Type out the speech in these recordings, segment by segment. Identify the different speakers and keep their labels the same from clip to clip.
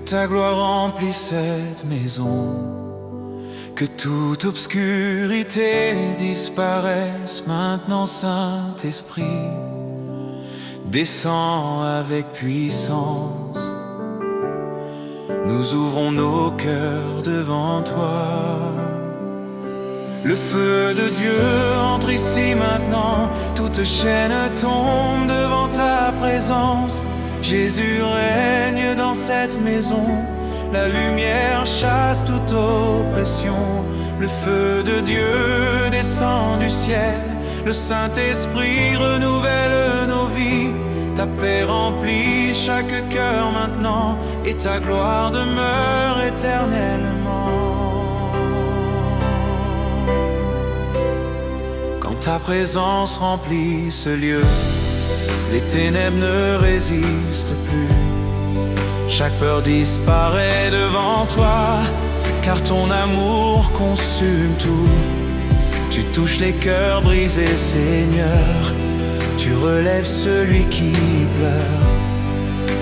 Speaker 1: ta gloire remplisse cette maison, que toute obscurité disparaisse maintenant. Saint-Esprit, descends avec puissance. Nous ouvrons nos cœurs devant toi. Le feu de Dieu entre ici maintenant. Toute chaîne tombe devant ta présence. Jésus règne dans cette maison. La lumière chasse toute oppression. Le feu de Dieu descend du ciel. Le Saint-Esprit renouvelle nos vies. Ta paix remplit chaque cœur maintenant, et ta gloire demeure éternellement. Quand ta présence remplit ce lieu, les ténèbres ne résistent plus. Chaque peur disparaît devant toi, car ton amour consume tout. Tu touches les cœurs brisés, Seigneur. Tu relèves celui qui pleure.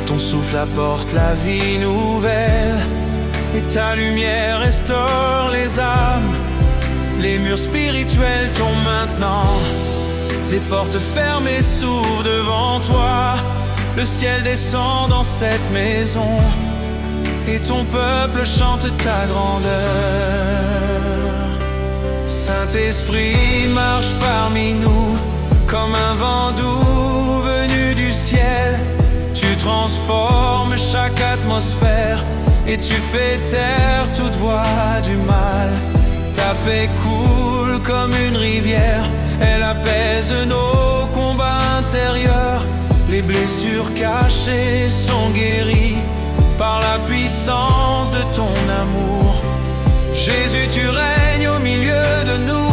Speaker 1: Ton souffle apporte la vie nouvelle, et ta lumière restaure les âmes. Les murs spirituels tombent maintenant. Les portes fermées s'ouvrent devant toi. Le ciel descend dans cette maison, et ton peuple chante ta grandeur. Saint-Esprit, marche parmi nous comme un vent doux venu du ciel. Tu transformes chaque atmosphère, et tu fais taire toute voix du mal. Ta paix coule comme une rivière. Elle apaise nos combats intérieurs. Les blessures cachées sont guéries par la puissance de ton amour. Jésus, tu règnes au milieu de nous.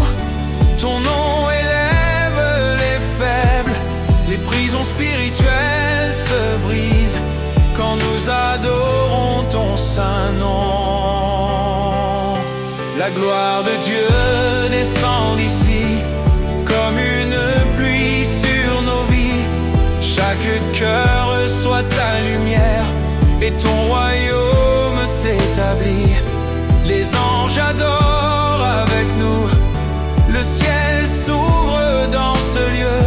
Speaker 1: Ton nom élève les faibles. Les prisons spirituelles se brisent quand nous adorons ton saint nom. La gloire de Dieu descend ici comme une pluie sur nos vies. Chaque cœur reçoit ta lumière, et ton royaume s'établit. Les anges adorent avec nous. Le ciel s'ouvre dans ce lieu.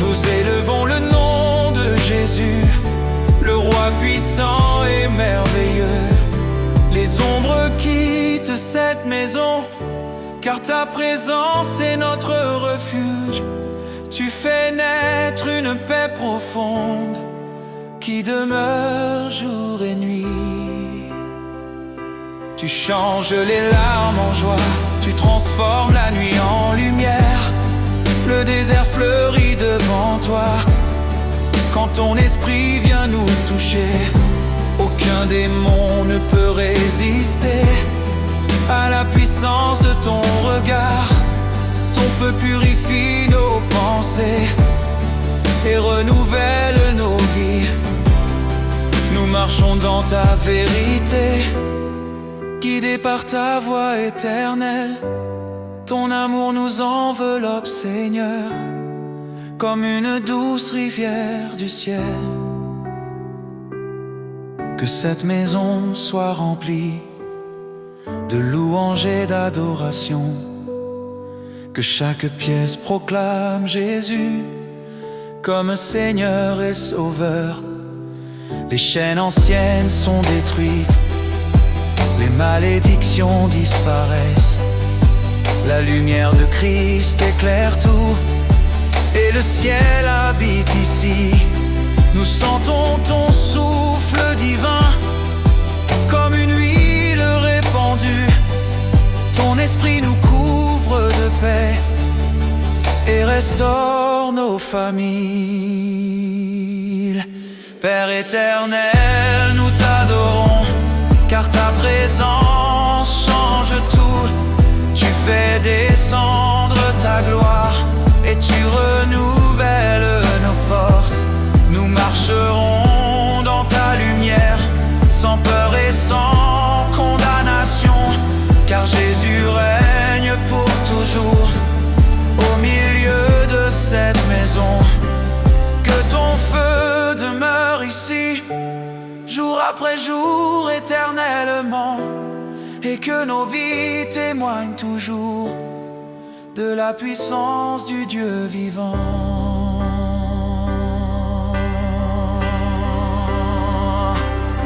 Speaker 1: Nous élevons le nom de Jésus, le roi puissant et merveilleux. Les ombres quittent cette maison, car ta présence est notre refuge. Tu fais naître une paix profonde qui demeure jour et nuit. Tu changes les larmes en joie. Tu transformes la nuit en lumière. Le désert fleurit devant toi. Quand ton esprit vient nous toucher, aucun démon ne peut résister à la puissance de ton regard. Ton feu purifie nos pensées et renouvelle nos vies. Nous marchons dans ta vérité, guidés par ta voix éternelle. Ton amour nous enveloppe, Seigneur, comme une douce rivière du ciel. Que cette maison soit remplie de louanges et d'adoration. Que chaque pièce proclame Jésus comme Seigneur et Sauveur. Les chaînes anciennes sont détruites, les malédictions disparaissent. La lumière de Christ éclaire tout, et le ciel habite ici. Nous sentons ton souffle divin, comme une huile répandue. Ton esprit nous couvre de paix et restaure nos familles. Père éternel, nous t'adorons, car ta présence change tout. Tu fais descendre ta gloire, et tu renouvelles nos forces. Nous marcherons dans ta lumière, sans peur et sans condamnation, car Jésus règne pour toujours au milieu de cette maison. Que ton feu demeure ici, jour après jour éternellement, et que nos vies témoignent toujours de la puissance du Dieu vivant.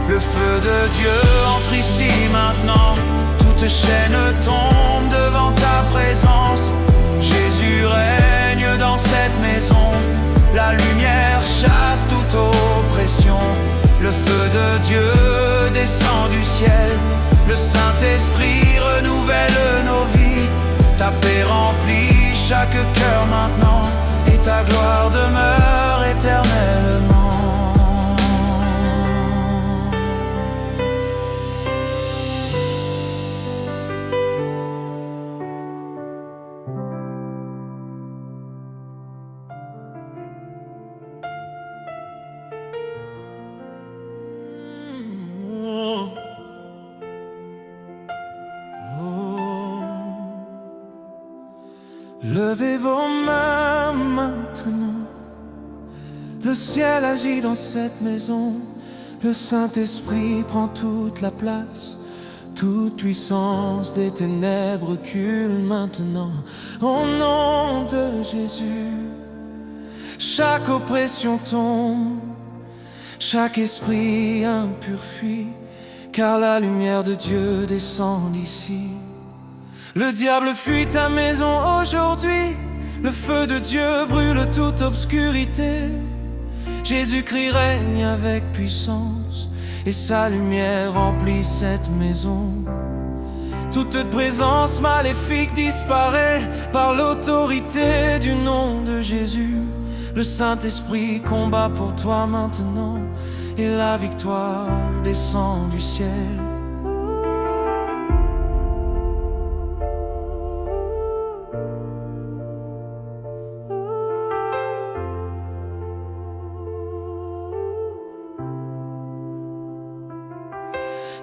Speaker 1: Le feu de Dieu entre ici maintenant, toute chaîne tombe devant ta présence. Jésus règne dans cette maison, la lumière chasse toute oppression. Le feu de Dieu descend du ciel, le Saint-Esprit renouvelle nos vies. Ta paix remplit chaque cœur maintenant, et ta gloire demeure éternellement. Levez vos mains maintenant. Le ciel agit dans cette maison. Le Saint-Esprit prend toute la place. Toute puissance des ténèbres recule maintenant. Au nom de Jésus, chaque oppression tombe, chaque esprit impur fuit, car la lumière de Dieu descend d'ici. Le diable fuit ta maison aujourd'hui, le feu de Dieu brûle toute obscurité. Jésus-Christ règne avec puissance, et sa lumière remplit cette maison. Toute présence maléfique disparaît par l'autorité du nom de Jésus. Le Saint-Esprit combat pour toi maintenant, et la victoire descend du ciel.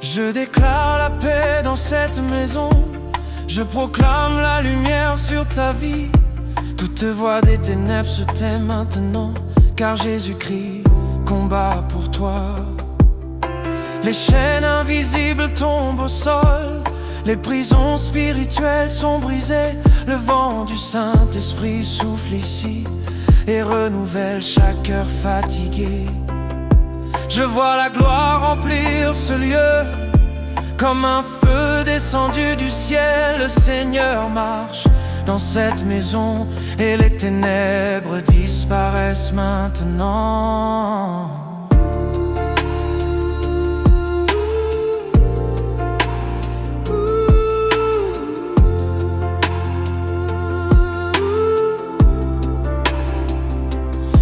Speaker 1: Je déclare la paix dans cette maison. Je proclame la lumière sur ta vie. Toute voix des ténèbres se tait maintenant, car Jésus-Christ combat pour toi. Les chaînes invisibles tombent au sol, les prisons spirituelles sont brisées. Le vent du Saint-Esprit souffle ici et renouvelle chaque cœur fatigué. Je vois la gloire remplir ce lieu, comme un feu descendu du ciel. Le Seigneur marche dans cette maison, et les ténèbres disparaissent maintenant.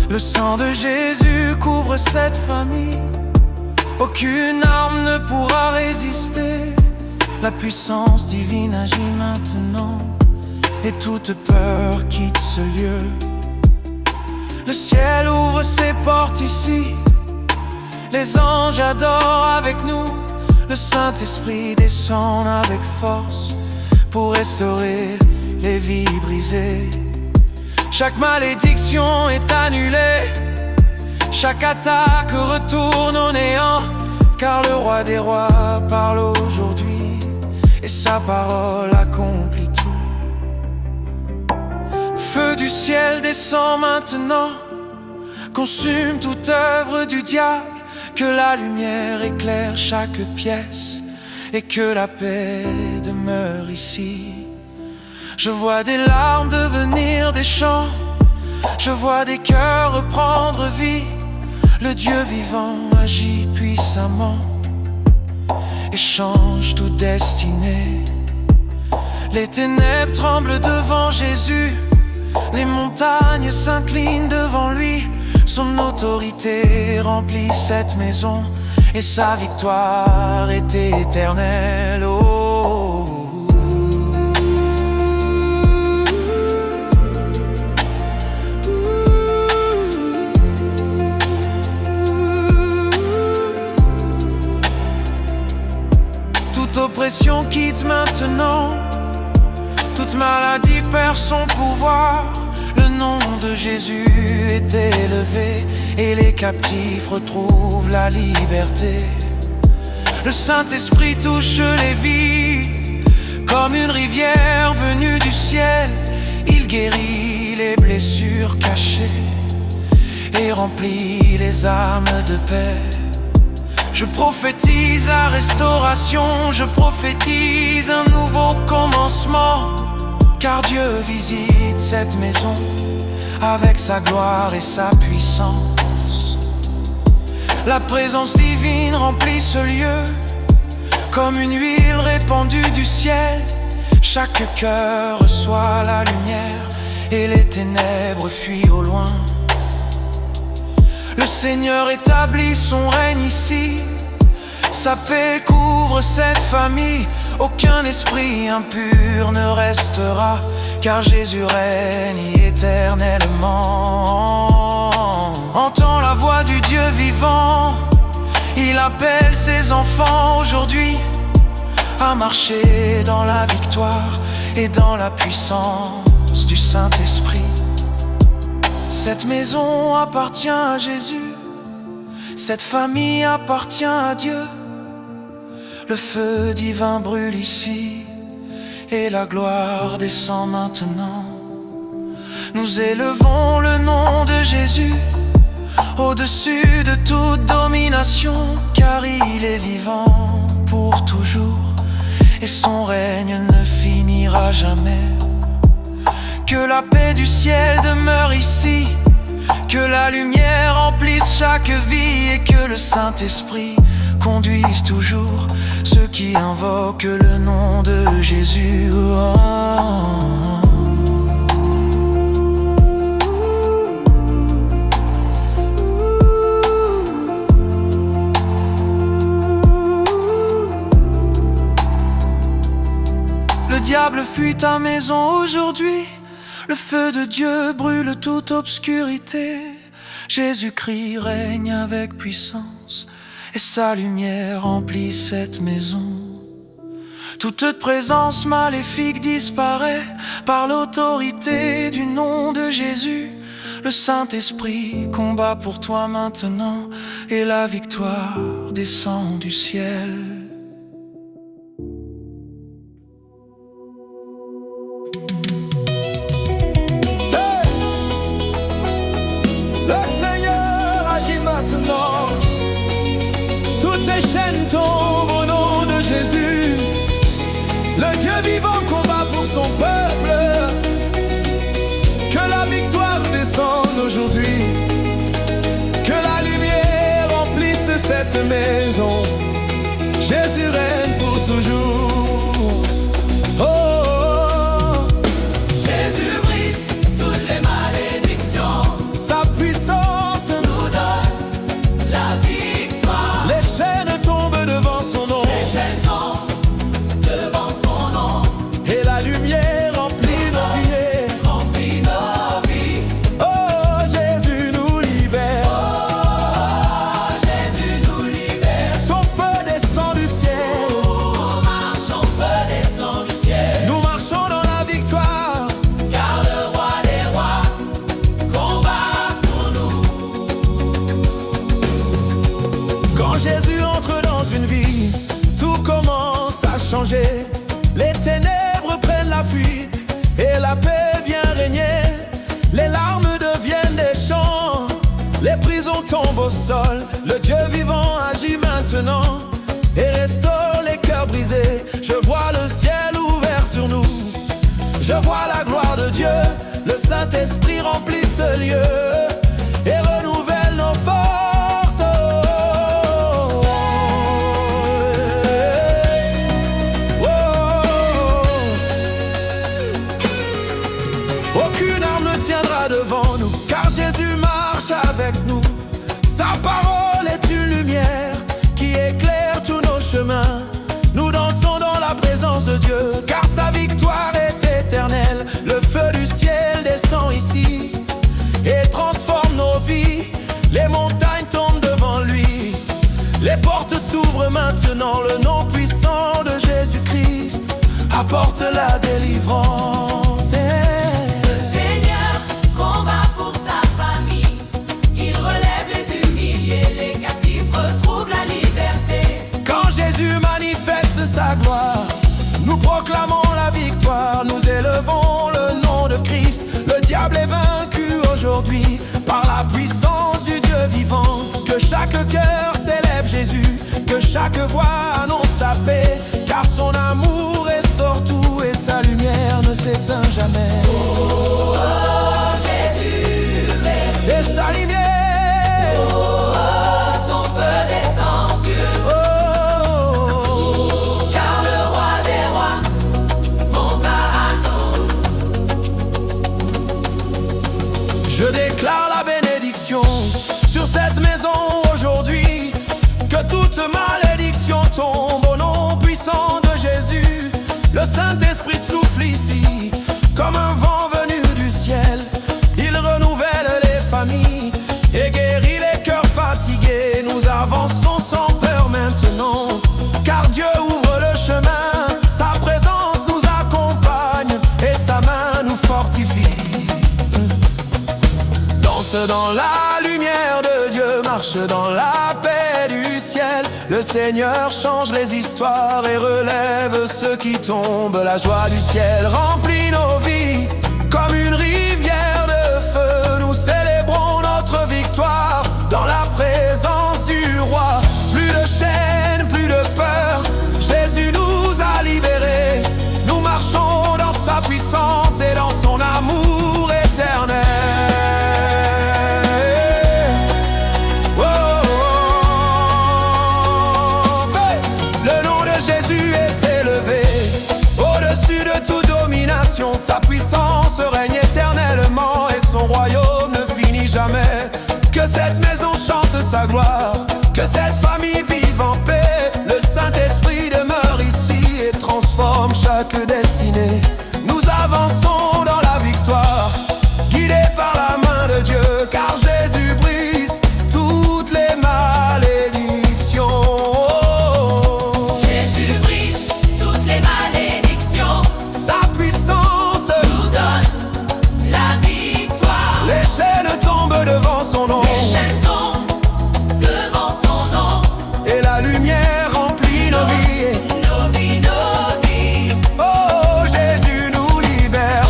Speaker 1: Le sang de Jésus couvre cette famille. Aucune arme ne pourra résister. La puissance divine agit maintenant, et toute peur quitte ce lieu. Le ciel ouvre ses portes ici. Les anges adorent avec nous. Le Saint-Esprit descend avec force pour restaurer les vies brisées. Chaque malédiction est annulée, chaque attaque retourne au néant, car le roi des rois parle aujourd'hui, et sa parole accomplit tout. Feu du ciel descend maintenant, consume toute œuvre du diable. Que la lumière éclaire chaque pièce, et que la paix demeure ici. Je vois des larmes devenir des chants, je vois des cœurs reprendre vie. Le Dieu vivant agit puissamment et change toute destinée. Les ténèbres tremblent devant Jésus, les montagnes s'inclinent devant lui. Son autorité remplit cette maison, et sa victoire est éternelle. Oh. Toute oppression quitte maintenant, toute maladie perd son pouvoir. Le nom de Jésus est élevé, et les captifs retrouvent la liberté. Le Saint-Esprit touche les vies comme une rivière venue du ciel. Il guérit les blessures cachées et remplit les âmes de paix. Je prophétise la restauration, je prophétise un nouveau commencement. Car Dieu visite cette maison avec sa gloire et sa puissance. La présence divine remplit ce lieu comme une huile répandue du ciel. Chaque cœur reçoit la lumière et les ténèbres fuient au loin. Le Seigneur établit son règne ici. Sa paix couvre cette famille. Aucun esprit impur ne restera, car Jésus règne éternellement. Entends la voix du Dieu vivant. Il appelle ses enfants aujourd'hui à marcher dans la victoire et dans la puissance du Saint-Esprit. Cette maison appartient à Jésus, cette famille appartient à Dieu. Le feu divin brûle ici et la gloire descend maintenant. Nous élevons le nom de Jésus au-dessus de toute domination, car il est vivant pour toujours et son règne ne finira jamais. Que la paix du ciel demeure ici, que la lumière remplisse chaque vie et que le Saint-Esprit conduise toujours ceux qui invoquent le nom de Jésus. Le diable fuit ta maison aujourd'hui. Le feu de Dieu brûle toute obscurité. Jésus-Christ règne avec puissance et sa lumière remplit cette maison. Toute présence maléfique disparaît par l'autorité du nom de Jésus. Le Saint-Esprit combat pour toi maintenant et la victoire descend du ciel.
Speaker 2: Toutes ces chaînes tombent au nom de Jésus. Le Dieu vivant combat pour son peuple. Que la victoire descende aujourd'hui. Que la lumière remplisse cette maison. Jésus règne pour toujours. Oh, oh, oh.
Speaker 3: Jésus brise toutes les malédictions.
Speaker 2: Sa puissance
Speaker 3: nous donne la victoire.
Speaker 2: Les chaînes tombent devant son nom.
Speaker 3: Les chaînes tombent devant son nom.
Speaker 2: Et la lumière remplit nos vies.
Speaker 3: Remplit nos vies.
Speaker 2: Oh, Jésus nous libère.
Speaker 3: Oh, Jésus nous libère.
Speaker 2: Son feu descend du ciel.
Speaker 3: Nous marchons, feu descend du ciel.
Speaker 2: Nous marchons dans la victoire.
Speaker 3: Car le roi des rois combat pour nous.
Speaker 2: Quand Jésus entre dans une vie, tout commence à changer. Les ténèbres prennent la fuite et la paix vient régner. Les larmes deviennent des chants, les prisons tombent au sol. Le Dieu vivant agit maintenant et restaure les cœurs brisés. Je vois le ciel ouvert sur nous, je vois la gloire de Dieu. Le Saint-Esprit remplit ce lieu et renouvelle nos forces. Aucune arme ne tiendra devant nous, car Jésus marche avec nous. Sa parole est une lumière qui éclaire tous nos chemins. Nous dansons dans la présence de Dieu, car sa victoire est éternelle. Le feu du ciel descend ici et transforme nos vies. Les montagnes tombent devant lui. Les portes s'ouvrent maintenant. Le nom puissant de Jésus-Christ apporte la délivrance.
Speaker 4: Le Seigneur combat pour sa famille. Il relève les humiliés, les captifs retrouvent la liberté.
Speaker 2: Quand Jésus sa gloire. Nous proclamons la victoire, nous élevons le nom de Christ. Le diable est vaincu aujourd'hui par la puissance du Dieu vivant. Que chaque cœur célèbre Jésus, que chaque voix annonce sa paix, car son amour restaure tout et sa lumière ne s'éteint jamais.
Speaker 4: Oh, Jésus est
Speaker 2: Et sa lumière,
Speaker 4: son feu descend sur car le roi des rois monte à
Speaker 2: je déclare la bénédiction sur cette maison aujourd'hui. Que toute malédiction tombe au nom puissant de Jésus. Le Saint-Esprit souffle ici comme un vent venu du ciel. Il renouvelle les familles et guérit les cœurs fatigués. Nous avançons sans peur maintenant, car Dieu ouvre le chemin. Sa présence nous accompagne et sa main nous fortifie. Danse dans la lumière de Dieu, marche dans la paix du ciel. Le Seigneur change les histoires et relève ceux qui tombent. La joie du ciel remplit nos vies comme une rivière de feu. Nous célébrons notre victoire dans la présence du roi. Plus de chaînes, plus de peur, Jésus nous a libérés. Nous marchons dans sa puissance et dans son amour éternel. Sa puissance règne éternellement et son royaume ne finit jamais. Que cette maison chante sa gloire, que cette famille vive en paix. Le Saint-Esprit demeure ici et transforme chaque destinée. Nous avançons dans la victoire, guidés par la main de Dieu, car Jésus brise toutes les malédictions.
Speaker 4: Jésus brise toutes les malédictions.
Speaker 2: Sa puissance
Speaker 4: nous donne la victoire.
Speaker 2: Les chaînes tombent devant son nom.
Speaker 4: Les chaînes tombent devant son nom.
Speaker 2: Et la lumière remplit nos vies.
Speaker 4: Nos vies, nos vies.
Speaker 2: Oh, Jésus nous libère.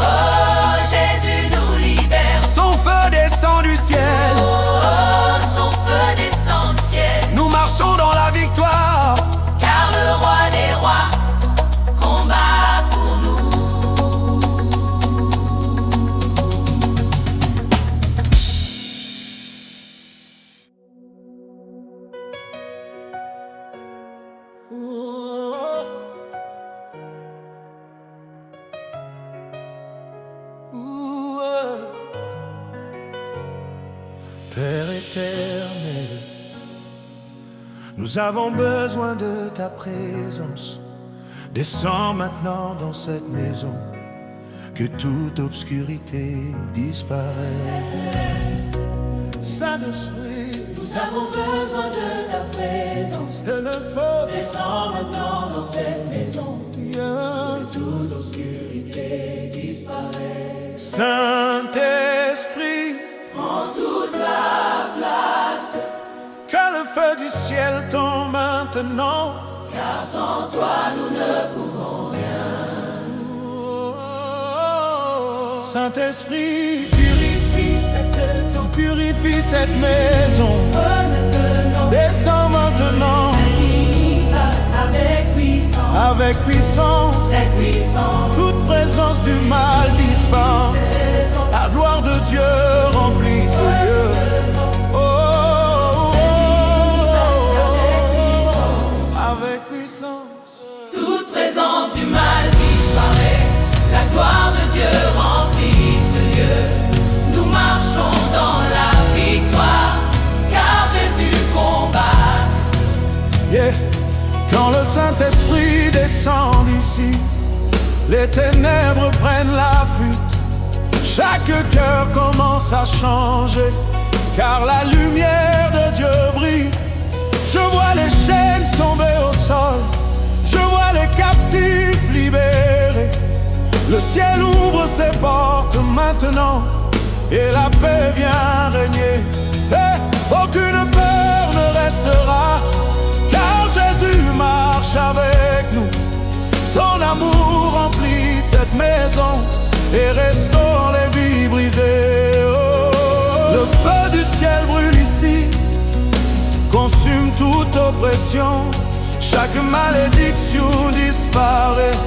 Speaker 4: Oh, Jésus nous libère.
Speaker 2: Son feu descend du ciel.
Speaker 4: Oh, son feu descend du ciel.
Speaker 2: Nous marchons dans la victoire,
Speaker 4: car le roi des rois combat pour nous.
Speaker 2: Père éternel, nous avons besoin de ta présence. Descends maintenant dans cette maison, que toute obscurité disparaisse. Saint-Esprit,
Speaker 3: Nous avons besoin de ta présence.
Speaker 2: que le feu
Speaker 3: Descends maintenant dans cette maison.
Speaker 2: descende.
Speaker 3: Toute obscurité disparaît.
Speaker 2: Saint-Esprit,
Speaker 3: Prends toute la place.
Speaker 2: que le feu du ciel tombe maintenant.
Speaker 3: Car sans toi nous ne pouvons rien.
Speaker 2: Saint-Esprit, purifie cette maison. Descends maintenant
Speaker 3: Avec puissance.
Speaker 2: avec puissance.
Speaker 3: Cette puissance.
Speaker 2: Toute présence du mal disparaît. La gloire de Dieu remplit ce lieu. Oh, oh, oh, avec puissance.
Speaker 4: Toute présence du mal disparaît. La gloire de Dieu remplit ce lieu. Nous marchons dans la victoire, car Jésus combat.
Speaker 2: Yeah. Quand le Saint-Esprit descend ici, les ténèbres prennent la fuite. Chaque cœur commence à changer, car la lumière de Dieu brille. Je vois les chaînes tomber au sol, je vois les captifs libérés. Le ciel ouvre ses portes maintenant, et la paix vient régner. Et aucune peur ne restera, car Jésus marche avec et restaure les vies brisées. Oh, le feu du ciel brûle ici, consume toute oppression. Chaque malédiction disparaît.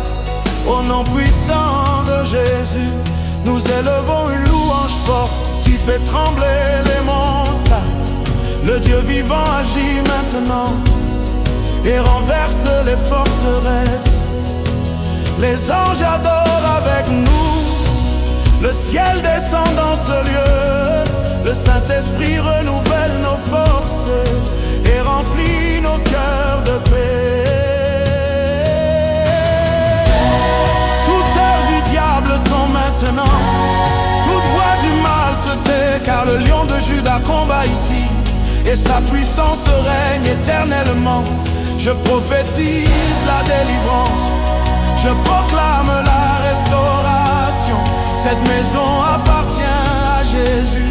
Speaker 2: Au nom puissant de Jésus, nous élevons une louange forte qui fait trembler les montagnes. Le Dieu vivant agit maintenant et renverse les forteresses. Les anges adorent avec nous, le ciel descend dans ce lieu. Le Saint-Esprit renouvelle nos forces et remplit nos cœurs de paix. Toute heure du diable tombe maintenant, toute voix du mal se tait, car le lion de Juda combat ici et sa puissance règne éternellement. Je prophétise la délivrance, je proclame la restauration. Cette maison appartient à Jésus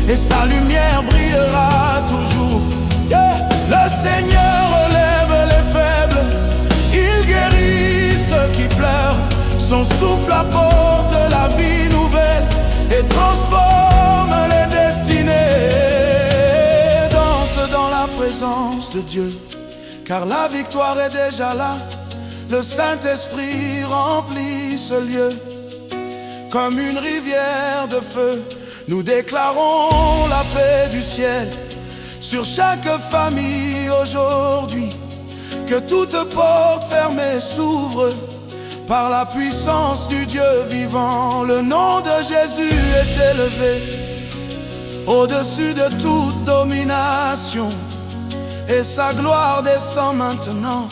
Speaker 2: et sa lumière brillera toujours. Le Seigneur relève les faibles, il guérit ceux qui pleurent. Son souffle apporte la vie nouvelle et transforme les destinées. Danse dans la présence de Dieu, car la victoire est déjà là. Le Saint-Esprit remplit ce lieu. Comme une rivière de feu, nous déclarons la paix du ciel sur chaque famille aujourd'hui. Que toute porte fermée s'ouvre par la puissance du Dieu vivant. Le nom de Jésus est élevé au-dessus de toute domination, et sa gloire descend maintenant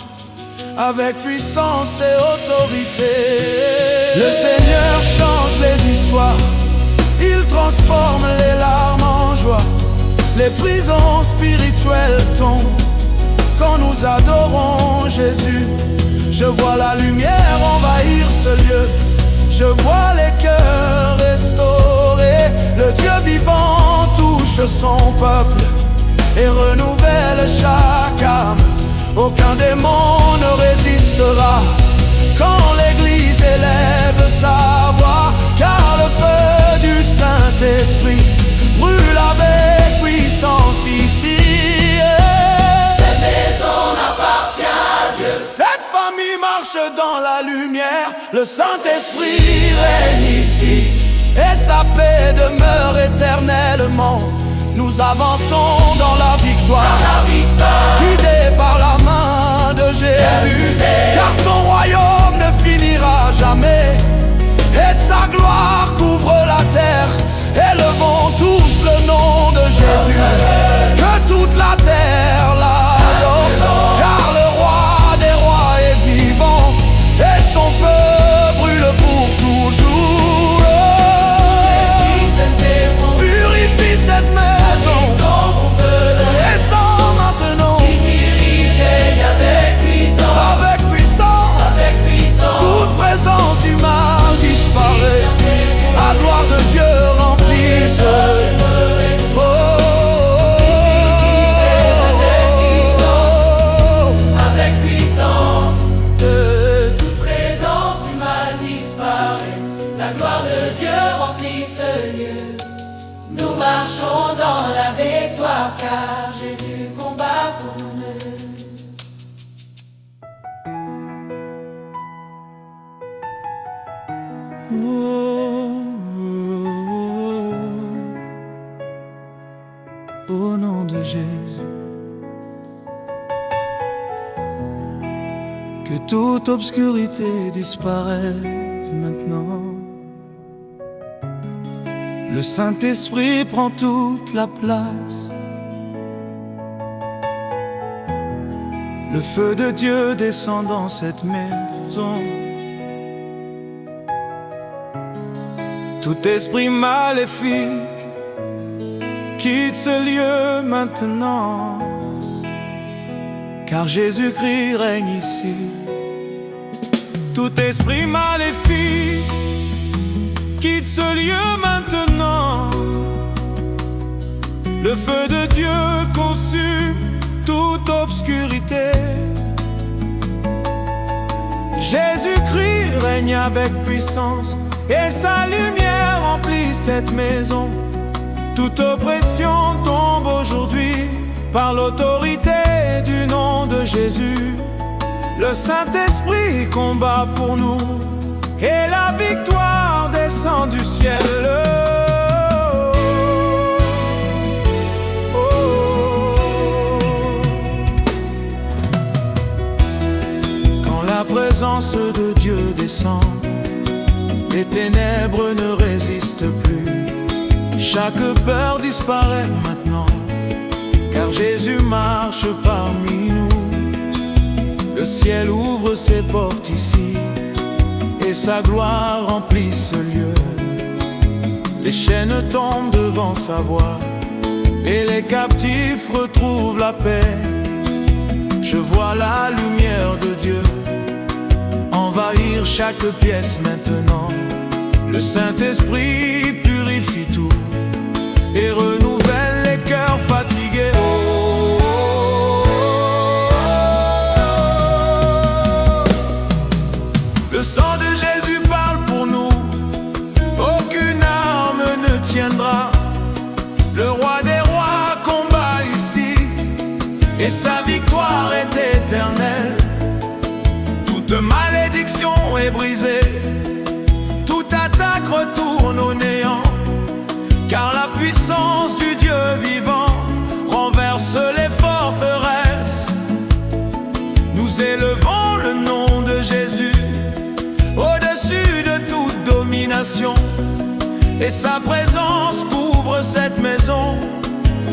Speaker 2: avec puissance et autorité. Le Seigneur change les histoires, il transforme les larmes en joie. Les prisons spirituelles tombent quand nous adorons Jésus. Je vois la lumière envahir ce lieu, je vois les cœurs restaurés. Le Dieu vivant touche son peuple et renouvelle chaque âme. Aucun démon ne résistera quand l'Église élève sa voix, car le feu du Saint-Esprit brûle avec puissance ici.
Speaker 4: Cette maison appartient à Dieu.
Speaker 2: Cette famille marche dans la lumière. Le Saint-Esprit règne ici et sa paix demeure éternellement. Nous avançons dans la victoire, guidés par la main de Jésus, car son royaume ne finira jamais et sa gloire couvre la terre. Élevons tous le nom de Jésus, que toute la terre l'adore, car le roi des rois est vivant et son feu brûle pour toujours. Purifie cette maison, descends maintenant, avec puissance, toute présence du mal disparaît. La gloire de Dieu remplit ce
Speaker 4: Avec puissance, toute présence du mal disparaît. La gloire de Dieu remplit ce lieu. Nous marchons dans la victoire, car Jésus combat pour nous.
Speaker 2: Au nom de Jésus, que toute obscurité disparaisse maintenant. Le Saint-Esprit prend toute la place. Le feu de Dieu descend dans cette maison. Tout esprit maléfique quitte ce lieu maintenant, car Jésus-Christ règne ici. Tout esprit maléfique quitte ce lieu maintenant. Le feu de Dieu consume toute obscurité. Jésus-Christ règne avec puissance et sa lumière remplit cette maison. Toute oppression tombe aujourd'hui par l'autorité du nom de Jésus. Le Saint-Esprit combat pour nous et la victoire descend du ciel. Quand la présence de Dieu descend, les ténèbres ne résistent plus. Chaque peur disparaît maintenant, car Jésus marche parmi nous. Le ciel ouvre ses portes ici, et sa gloire remplit ce lieu. Les chaînes tombent devant sa voix, et les captifs retrouvent la paix. Je vois la lumière de Dieu envahir chaque pièce maintenant. Le Saint-Esprit purifie tout et renouvelle les cœurs fatigués. Le sang de Jésus parle pour nous, aucune arme ne tiendra. Le roi des rois combat ici, et sa victoire est éternelle. Toute malédiction est brisée, toute attaque retourne au néant, car la puissance du Dieu vivant renverse les forteresses. Nous élevons le nom de Jésus au-dessus de toute domination, et sa présence couvre cette maison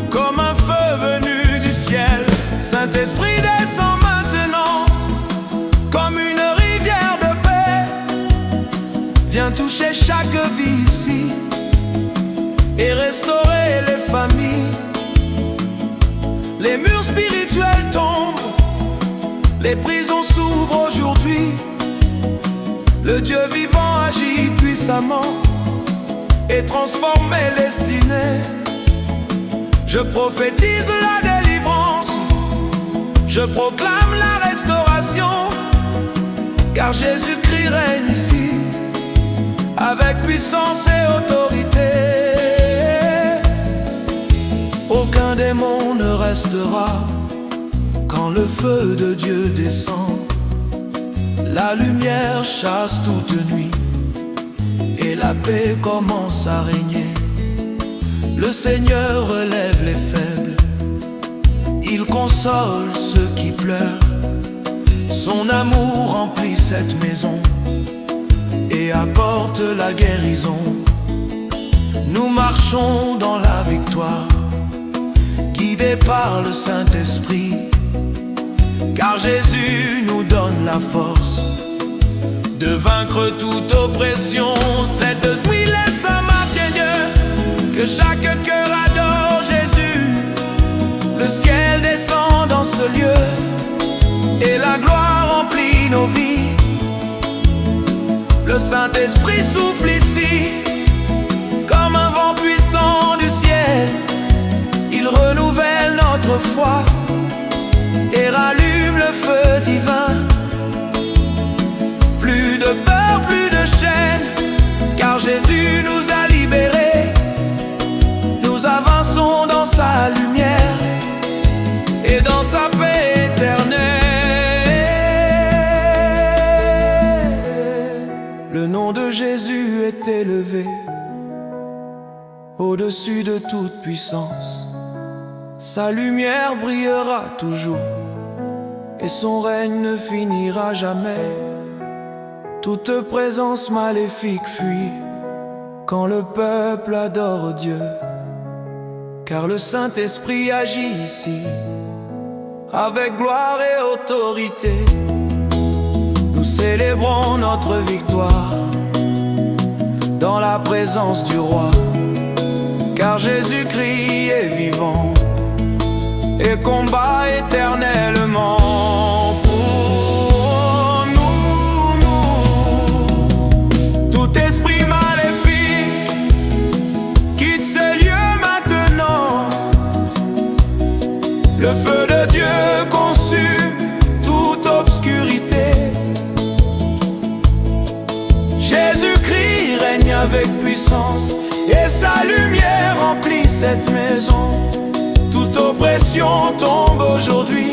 Speaker 2: comme un feu venu du ciel. Saint-Esprit descend maintenant comme une rivière de paix. Viens toucher chaque vie ici et restaurer les familles. Les murs spirituels tombent, les prisons s'ouvrent aujourd'hui. Le Dieu vivant agit puissamment et transforme les destinées. Je prophétise la délivrance, je proclame la restauration, car Jésus-Christ règne ici avec puissance et autorité. Aucun démon ne restera quand le feu de Dieu descend. La lumière chasse toute nuit et la paix commence à régner. Le Seigneur relève les faibles, il console ceux qui pleurent. Son amour remplit cette maison et apporte la guérison. Nous marchons dans la victoire, guidés par le Saint-Esprit, car Jésus nous donne la force de vaincre toute oppression. Cette nuit, laisse à Martin Dieu, que chaque cœur adore Jésus. Le ciel descend dans ce lieu et la gloire remplit nos vies. Le Saint-Esprit souffle ici comme un vent puissant du ciel. Il renouvelle notre foi et rallume le feu divin. Plus de peur, plus de chaîne, car Jésus nous a libérés. Nous avançons dans sa lumière et dans sa paix éternelle. Le nom de Jésus est élevé au-dessus de toute puissance. Sa lumière brillera toujours et son règne ne finira jamais. Toute présence maléfique fuit quand le peuple adore Dieu, car le Saint-Esprit agit ici avec gloire et autorité. Nous célébrons notre victoire dans la présence du roi, car Jésus-Christ est vivant et combat éternellement pour nous. Tout esprit maléfique quitte ces lieux maintenant. Le feu de Dieu consume toute obscurité. Jésus-Christ règne cette maison. Toute oppression tombe aujourd'hui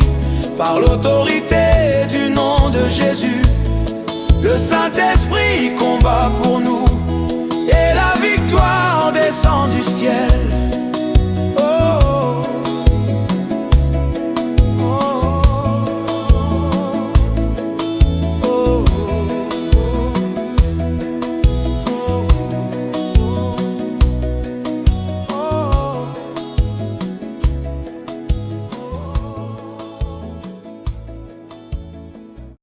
Speaker 2: par l'autorité du nom de Jésus. Le Saint-Esprit combat pour nous et la victoire descend du ciel.